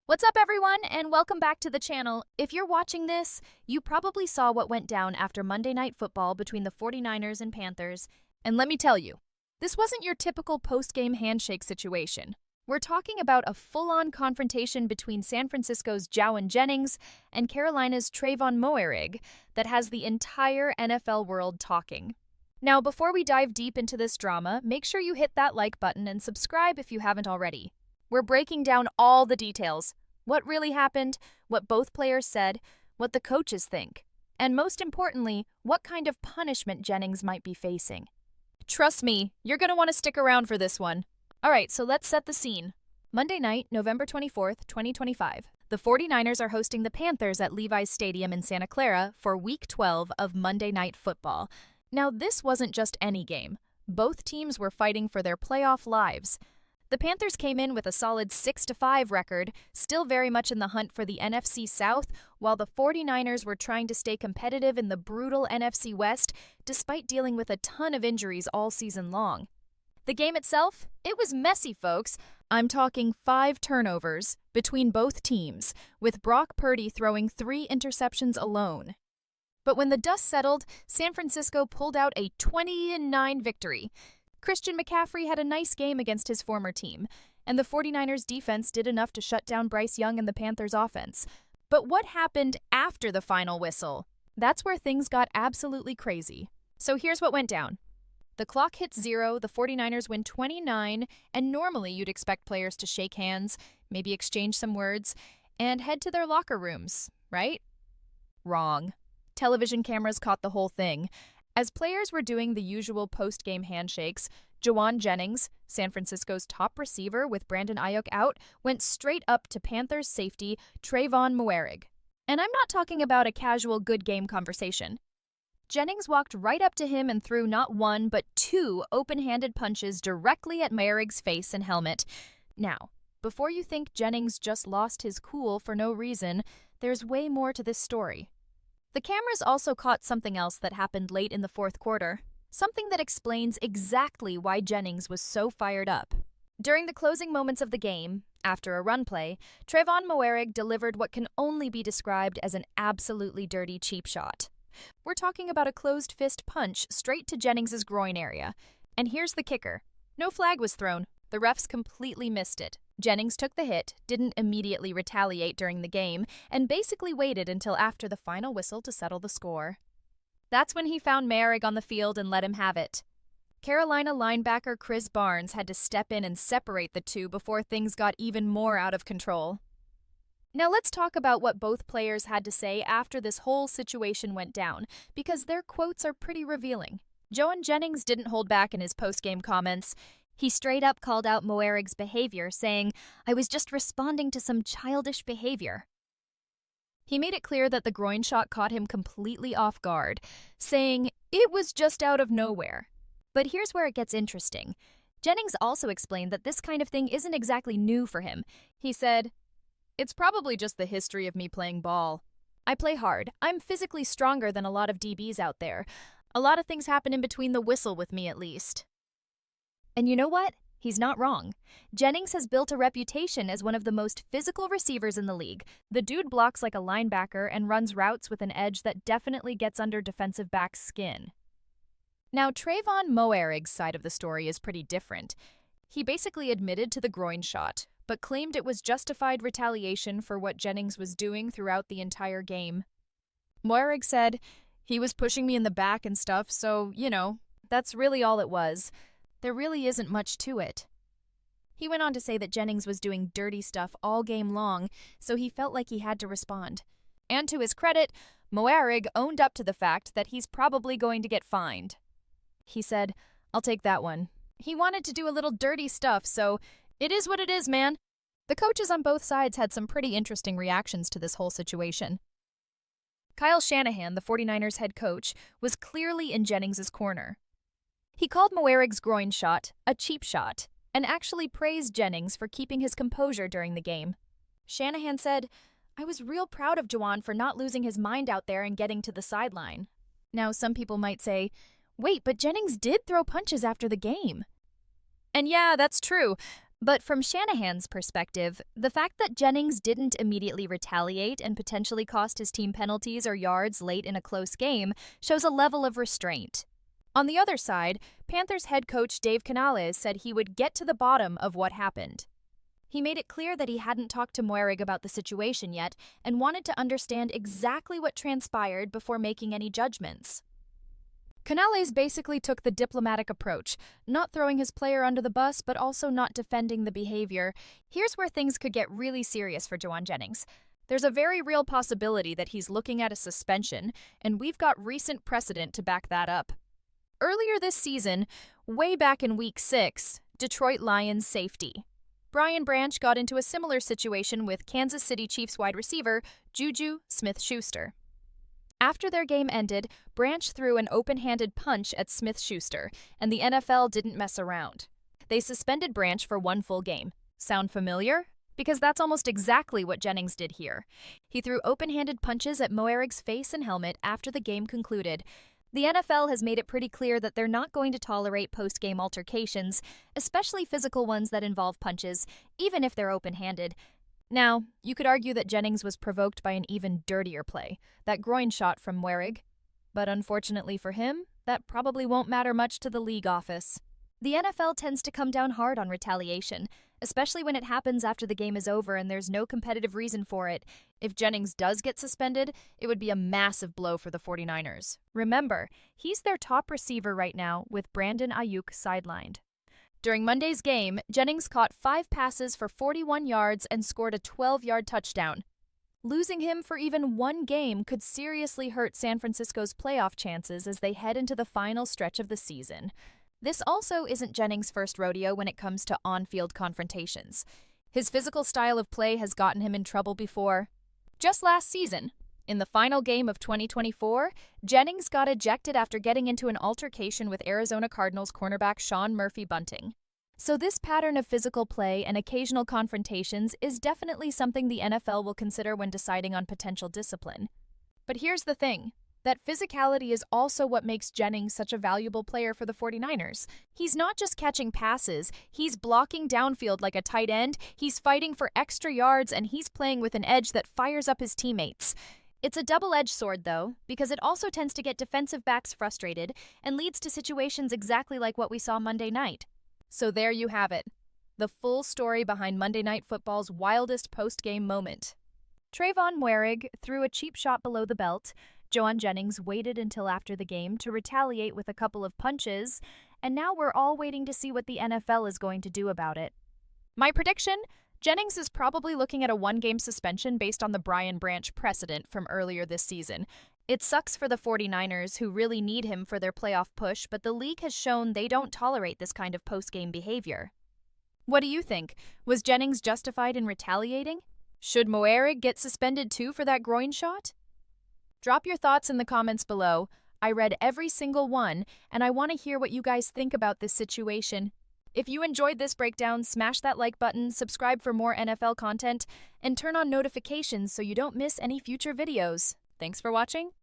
What's up, everyone, and welcome back to the channel. If you're watching this, you probably saw what went down after Monday Night Football between the 49ers and Panthers. And let me tell you, this wasn't your typical post-game handshake situation. We're talking about a full-on confrontation between San Francisco's Jauan Jennings and Carolina's Tre'von Moehrig that has the entire NFL world talking. Now, before we dive deep into this drama, make sure you hit that like button and subscribe if you haven't already. We're breaking down all the details. What really happened, what both players said, what the coaches think, and most importantly, what kind of punishment Jennings might be facing. Trust me, you're going to want to stick around for this one. All right, so let's set the scene. Monday night, November 24th, 2025. The 49ers are hosting the Panthers at Levi's Stadium in Santa Clara for Week 12 of Monday Night Football. Now, this wasn't just any game. Both teams were fighting for their playoff lives. The Panthers came in with a solid 6-5 record, still very much in the hunt for the NFC South, while the 49ers were trying to stay competitive in the brutal NFC West, despite dealing with a ton of injuries all season long. The game itself? It was messy, folks. I'm talking 5 turnovers between both teams, with Brock Purdy throwing 3 interceptions alone. But when the dust settled, San Francisco pulled out a 20-9 victory. Christian McCaffrey had a nice game against his former team, and the 49ers defense did enough to shut down Bryce Young and the Panthers offense. But what happened after the final whistle? That's where things got absolutely crazy. So here's what went down. The clock hits 0, the 49ers win 29, and normally you'd expect players to shake hands, maybe exchange some words, and head to their locker rooms, right? Wrong. Television cameras caught the whole thing. As players were doing the usual post-game handshakes, Jauan Jennings, San Francisco's top receiver with Brandon Ayuk out, went straight up to Panthers safety Tre'von Moehrig. And I'm not talking about a casual good game conversation. Jennings walked right up to him and threw not 1 but 2 open-handed punches directly at Moehrig's face and helmet. Now, before you think Jennings just lost his cool for no reason, there's way more to this story. The cameras also caught something else that happened late in the fourth quarter, something that explains exactly why Jennings was so fired up. During the closing moments of the game, after a run play, Tre'von Moehrig delivered what can only be described as an absolutely dirty cheap shot. We're talking about a closed-fist punch straight to Jennings' groin area. And here's the kicker. No flag was thrown. The refs completely missed it. Jennings took the hit, didn't immediately retaliate during the game, and basically waited until after the final whistle to settle the score. That's when he found Moehrig on the field and let him have it. Carolina linebacker Chris Barnes had to step in and separate the two before things got even more out of control. Now let's talk about what both players had to say after this whole situation went down, because their quotes are pretty revealing. Jauan Jennings didn't hold back in his post-game comments. He straight up called out Moehrig's behavior, saying, "I was just responding to some childish behavior." He made it clear that the groin shot caught him completely off guard, saying, "It was just out of nowhere." But here's where it gets interesting. Jennings also explained that this kind of thing isn't exactly new for him. He said, "It's probably just the history of me playing ball. I play hard. I'm physically stronger than a lot of DBs out there. A lot of things happen in between the whistle with me, at least." And you know what? He's not wrong. Jennings has built a reputation as one of the most physical receivers in the league. The dude blocks like a linebacker and runs routes with an edge that definitely gets under defensive backs' skin. Now, Tre'von Moehrig's side of the story is pretty different. He basically admitted to the groin shot, but claimed it was justified retaliation for what Jennings was doing throughout the entire game. Moehrig said, "He was pushing me in the back and stuff, so, that's really all it was. There really isn't much to it." He went on to say that Jennings was doing dirty stuff all game long, so he felt like he had to respond. And to his credit, Moehrig owned up to the fact that he's probably going to get fined. He said, "I'll take that one. He wanted to do a little dirty stuff, so it is what it is, man." The coaches on both sides had some pretty interesting reactions to this whole situation. Kyle Shanahan, the 49ers head coach, was clearly in Jennings' corner. He called Moehrig's groin shot a cheap shot and actually praised Jennings for keeping his composure during the game. Shanahan said, "I was real proud of Jauan for not losing his mind out there and getting to the sideline." Now, some people might say, "Wait, but Jennings did throw punches after the game." And yeah, that's true. But from Shanahan's perspective, the fact that Jennings didn't immediately retaliate and potentially cost his team penalties or yards late in a close game shows a level of restraint. On the other side, Panthers head coach Dave Canales said he would get to the bottom of what happened. He made it clear that he hadn't talked to Moehrig about the situation yet and wanted to understand exactly what transpired before making any judgments. Canales basically took the diplomatic approach, not throwing his player under the bus but also not defending the behavior. Here's where things could get really serious for Jauan Jennings. There's a very real possibility that he's looking at a suspension, and we've got recent precedent to back that up. Earlier this season, way back in Week 6, Detroit Lions safety Brian Branch got into a similar situation with Kansas City Chiefs wide receiver Juju Smith-Schuster. After their game ended, Branch threw an open-handed punch at Smith-Schuster, and the NFL didn't mess around. They suspended Branch for one full game. Sound familiar? Because that's almost exactly what Jennings did here. He threw open-handed punches at Moehrig's face and helmet after the game concluded. The NFL has made it pretty clear that they're not going to tolerate post-game altercations, especially physical ones that involve punches, even if they're open-handed. Now, you could argue that Jennings was provoked by an even dirtier play, that groin shot from Moehrig. But unfortunately for him, that probably won't matter much to the league office. The NFL tends to come down hard on retaliation, especially when it happens after the game is over and there's no competitive reason for it. If Jennings does get suspended, it would be a massive blow for the 49ers. Remember, he's their top receiver right now, with Brandon Ayuk sidelined. During Monday's game, Jennings caught 5 passes for 41 yards and scored a 12-yard touchdown. Losing him for even one game could seriously hurt San Francisco's playoff chances as they head into the final stretch of the season. This also isn't Jennings' first rodeo when it comes to on-field confrontations. His physical style of play has gotten him in trouble before. Just last season, in the final game of 2024, Jennings got ejected after getting into an altercation with Arizona Cardinals cornerback Sean Murphy-Bunting. So this pattern of physical play and occasional confrontations is definitely something the NFL will consider when deciding on potential discipline. But here's the thing. That physicality is also what makes Jennings such a valuable player for the 49ers. He's not just catching passes, he's blocking downfield like a tight end, he's fighting for extra yards, and he's playing with an edge that fires up his teammates. It's a double-edged sword, though, because it also tends to get defensive backs frustrated and leads to situations exactly like what we saw Monday night. So there you have it, the full story behind Monday Night Football's wildest post-game moment. Tre'von Moehrig threw a cheap shot below the belt. Jauan Jennings waited until after the game to retaliate with a couple of punches, and now we're all waiting to see what the NFL is going to do about it. My prediction? Jennings is probably looking at a one-game suspension based on the Brian Branch precedent from earlier this season. It sucks for the 49ers, who really need him for their playoff push, but the league has shown they don't tolerate this kind of post-game behavior. What do you think? Was Jennings justified in retaliating? Should Moehrig get suspended too for that groin shot? Drop your thoughts in the comments below. I read every single one, and I want to hear what you guys think about this situation. If you enjoyed this breakdown, smash that like button, subscribe for more NFL content, and turn on notifications so you don't miss any future videos. Thanks for watching.